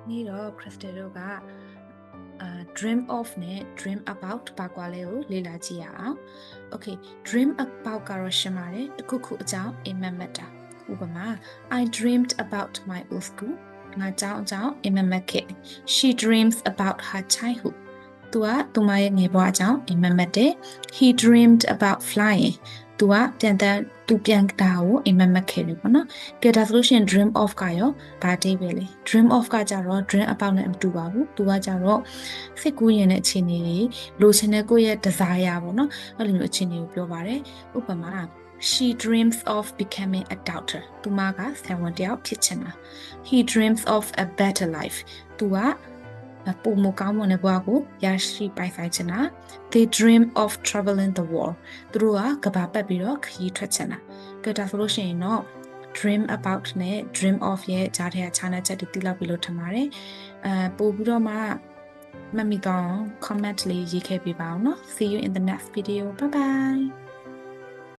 နေ့တော့ Crystal တို့ကdream of နဲ့ dream about ပါကွာလေးကိုလေ့လာကြည့်ရအောင် Okay dream about ကတော့ရှင်းပါတယ်တခုခုအကြောင်းအိမ်မက်မက်တာဥပမာ I dreamed about my old school ငါအကြောင်းအိမ်မက်မက်ခဲ့ She dreams about her childhood သူမရဲ့ငယ်ဘဝအကြောင်းအိမ်မက်မက်တယ် He dreamed about flying သူပြန်တာကိုအိမ်မက်မက်ခဲ့တယ်ပေါ့နော်ကဲဒါဆိုလို့ရှိရင် dream of ကရောဘာအဓိပ္ပာယ်လဲ dream of ကကြတော့ dream about နဲ့မတူပါဘူးသူကကြတော့စိတ်ကူးရင်တဲ့အခြေအနေတွေလိုချင်တဲ့ကိုယ့်ရဲ့ desire ပေါ့နော်အဲ့လိုမျိုးအခြေအနေကိုပြောပါတယ်ဥပမာ She dreams of becoming a doctor သူမကဆရာဝန်တယောက်ဖြစ်ချင်တာ He dreams of a better life သူကပုံမကောင်းမွန်တဲ့ဘဝကိုရရှိပိုင်ဆိုင်ချင်တာ They dream of traveling the world သူတို့ကကမ္ဘာပတ်ပြီးတော့ခရီးထွက်ချင်တာကဲဒါဆိုလို့ရှိရင်တော့ dream about နဲ့ dream of ရဲ့ကြားထဲကခြားနာချက်တွေသိလောက်ပြီလို့ထင်ပါတယ်ပို့ပြီးတော့မှမမီတော့ comment လေးရေးခဲ့ပေးပါအောင်နော် See you in the next video bye bye